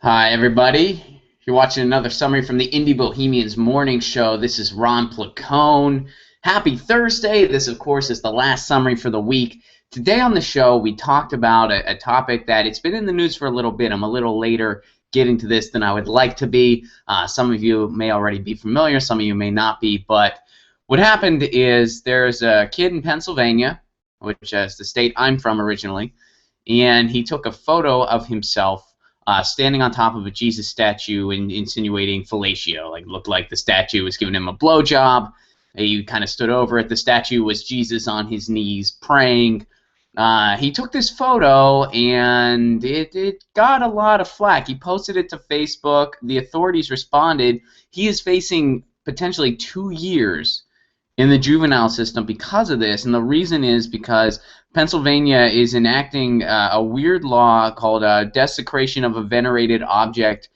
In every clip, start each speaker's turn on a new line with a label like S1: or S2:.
S1: Hi, everybody. You're watching another summary from the Indie Bohemians morning show. This is Ron Placone. Happy Thursday. This, of course, is the last summary for the week. Today on the show, we talked about a topic that it's been in the news for a little bit. I'm a little later getting to this than I would like to be. Some of you may already be familiar. Some of you may not be. But what happened is there's a kid in Pennsylvania, which is the state I'm from originally, and he took a photo of himself standing on top of a Jesus statue and insinuating fellatio. Like, looked like the statue was giving him a blowjob. He kind of stood over it. The statue was Jesus on his knees praying. He took this photo, and it got a lot of flack. He posted it to Facebook. The authorities responded. He is facing potentially 2 years in the juvenile system because of this, and the reason is because Pennsylvania is enacting a weird law called desecration of a venerated object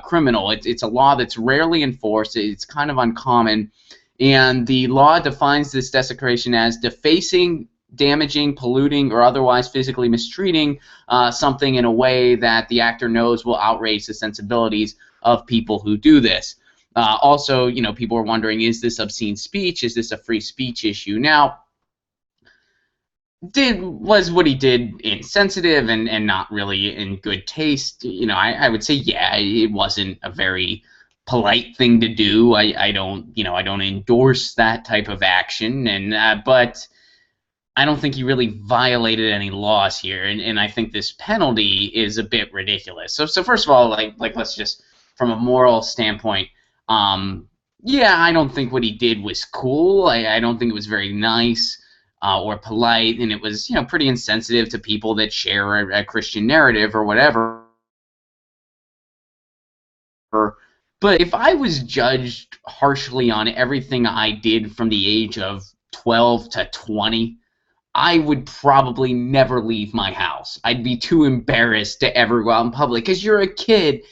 S1: criminal. It's a law that's rarely enforced. It's kind of uncommon, and the law defines this desecration as defacing, damaging, polluting, or otherwise physically mistreating something in a way that the actor knows will outrage the sensibilities of people who do this. Also, people are wondering, is this obscene speech? Is this a free speech issue? Now, was what he did insensitive and not really in good taste? I would say, yeah, it wasn't a very polite thing to do. I don't endorse that type of action, but I don't think he really violated any laws here, and I think this penalty is a bit ridiculous. So first of all, let's just, from a moral standpoint, yeah, I don't think what he did was cool. I don't think it was very nice or polite, and it was, pretty insensitive to people that share a Christian narrative or whatever. But if I was judged harshly on everything I did from the age of 12 to 20, I would probably never leave my house. I'd be too embarrassed to ever go out in public, because you're a kid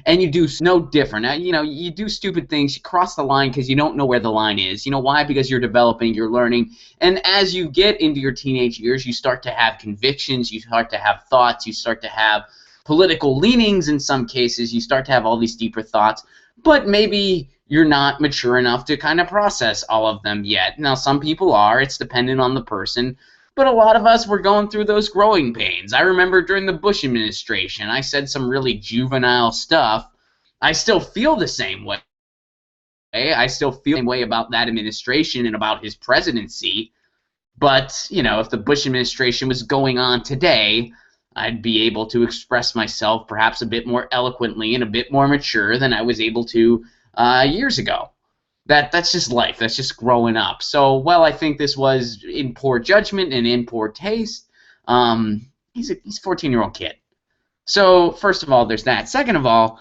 S1: and you do no different. You do stupid things, you cross the line because you don't know where the line is. You know why? Because you're developing, you're learning, and as you get into your teenage years, you start to have convictions, you start to have thoughts, you start to have political leanings in some cases, you start to have all these deeper thoughts, but maybe you're not mature enough to kind of process all of them yet. Now, some people are, it's dependent on the person, but a lot of us were going through those growing pains. I remember during the Bush administration, I said some really juvenile stuff. I still feel the same way. I still feel the same way about that administration and about his presidency. But, if the Bush administration was going on today, I'd be able to express myself perhaps a bit more eloquently and a bit more mature than I was able to years ago. That's just life. That's just growing up. So, well, I think this was in poor judgment and in poor taste. He's a 14-year-old kid. So, first of all, there's that. Second of all,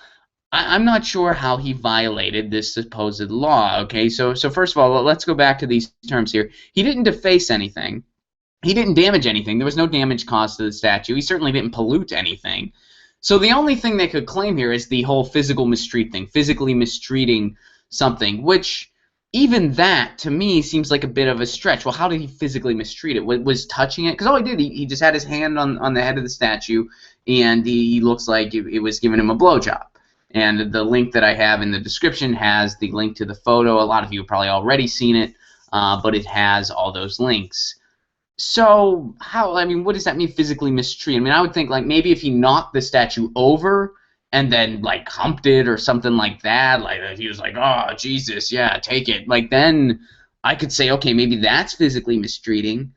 S1: I'm not sure how he violated this supposed law. Okay, so first of all, let's go back to these terms here. He didn't deface anything. He didn't damage anything. There was no damage caused to the statue. He certainly didn't pollute anything. So the only thing they could claim here is the whole physical mistreat thing, physically mistreating something, which even that, to me, seems like a bit of a stretch. Well, how did he physically mistreat it? Was touching it? Because all he did, he just had his hand on the head of the statue, and he looks like it was giving him a blowjob. And the link that I have in the description has the link to the photo. A lot of you have probably already seen it, but it has all those links. So, what does that mean, physically mistreat? I would think, maybe if he knocked the statue over and then, humped it or something like that, if he was like, oh, Jesus, yeah, take it, then I could say, okay, maybe that's physically mistreating,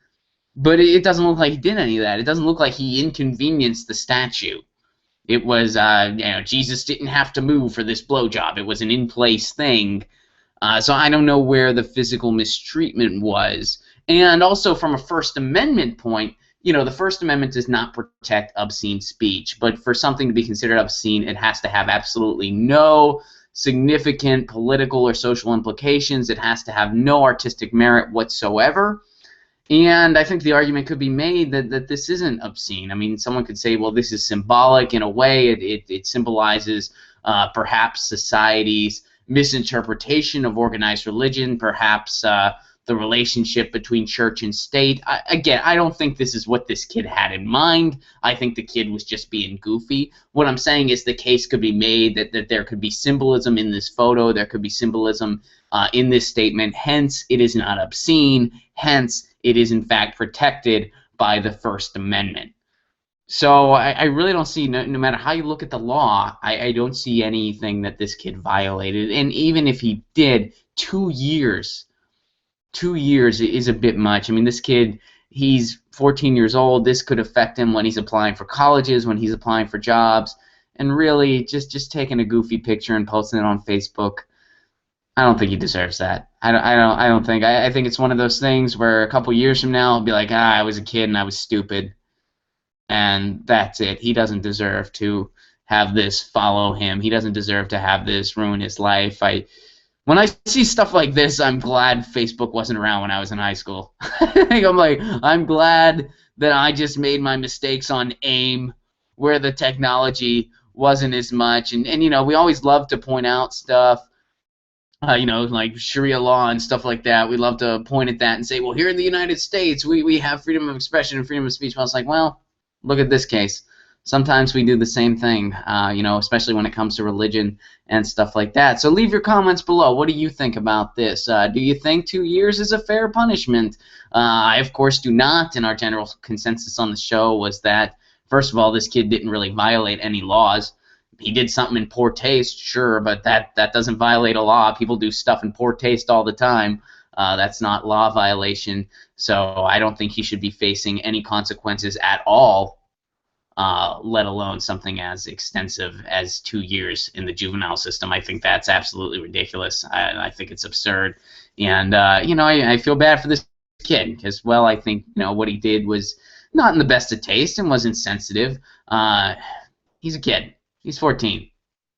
S1: but it doesn't look like he did any of that. It doesn't look like he inconvenienced the statue. It was, Jesus didn't have to move for this blowjob. It was an in-place thing. So I don't know where the physical mistreatment was. And also from a First Amendment point, the First Amendment does not protect obscene speech, but for something to be considered obscene, it has to have absolutely no significant political or social implications. It has to have no artistic merit whatsoever. And I think the argument could be made that this isn't obscene. Someone could say, well, this is symbolic in a way. It symbolizes perhaps society's misinterpretation of organized religion, perhaps the relationship between church and state. Again, I don't think this is what this kid had in mind. I think the kid was just being goofy. What I'm saying is the case could be made that there could be symbolism in this photo, there could be symbolism in this statement, hence it is not obscene, hence it is in fact protected by the First Amendment. So I really don't see, no matter how you look at the law, I don't see anything that this kid violated. And even if he did, 2 years is a bit much. I mean, this kid, he's 14 years old. This could affect him when he's applying for colleges, when he's applying for jobs. And really, just taking a goofy picture and posting it on Facebook, I don't think he deserves that. I don't think. I think it's one of those things where a couple years from now, he'll be like, I was a kid and I was stupid. And that's it. He doesn't deserve to have this follow him. He doesn't deserve to have this ruin his life. When I see stuff like this, I'm glad Facebook wasn't around when I was in high school. I'm glad that I just made my mistakes on AIM, where the technology wasn't as much. And we always love to point out stuff, like Sharia law and stuff like that. We love to point at that and say, well, here in the United States, we have freedom of expression and freedom of speech. Well, I was like, well, look at this case. Sometimes we do the same thing, especially when it comes to religion and stuff like that. So leave your comments below. What do you think about this? Do you think 2 years is a fair punishment? I, of course, do not, and our general consensus on the show was that, first of all, this kid didn't really violate any laws. He did something in poor taste, sure, but that doesn't violate a law. People do stuff in poor taste all the time. That's not law violation, so I don't think he should be facing any consequences at all, let alone something as extensive as 2 years in the juvenile system. I think that's absolutely ridiculous. I think it's absurd, and I feel bad for this kid because, well, I think what he did was not in the best of taste and was insensitive. He's a kid. He's 14.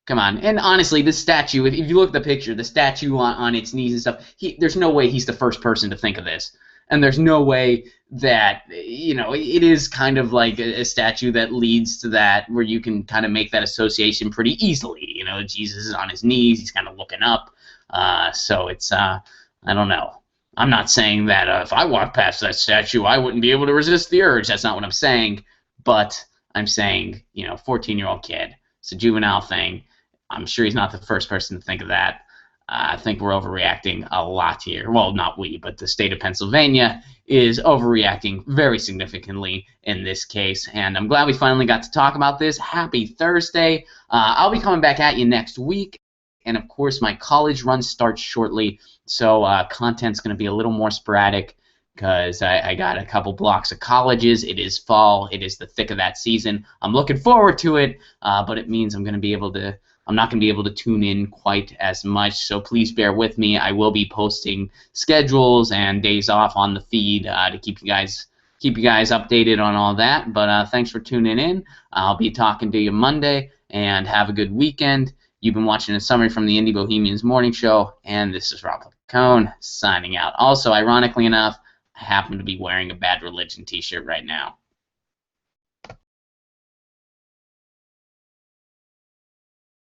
S1: Come on. And honestly, this statue, if you look at the picture, the statue on its knees and stuff, there's no way he's the first person to think of this. And there's no way that, it is kind of like a statue that leads to that, where you can kind of make that association pretty easily. Jesus is on his knees, he's kind of looking up. So it's, I don't know. I'm not saying that if I walked past that statue, I wouldn't be able to resist the urge. That's not what I'm saying. But I'm saying, 14-year-old kid. It's a juvenile thing. I'm sure he's not the first person to think of that. I think we're overreacting a lot here. Well, not we, but the state of Pennsylvania is overreacting very significantly in this case. And I'm glad we finally got to talk about this. Happy Thursday. I'll be coming back at you next week. And, of course, my college run starts shortly, so content's going to be a little more sporadic because I got a couple blocks of colleges. It is fall. It is the thick of that season. I'm looking forward to it, but it means I'm not going to be able to tune in quite as much, so please bear with me. I will be posting schedules and days off on the feed to keep you guys updated on all that. But thanks for tuning in. I'll be talking to you Monday, and have a good weekend. You've been watching a summary from the Indie Bohemians Morning Show, and this is Rob Placone signing out. Also, ironically enough, I happen to be wearing a Bad Religion t-shirt right now.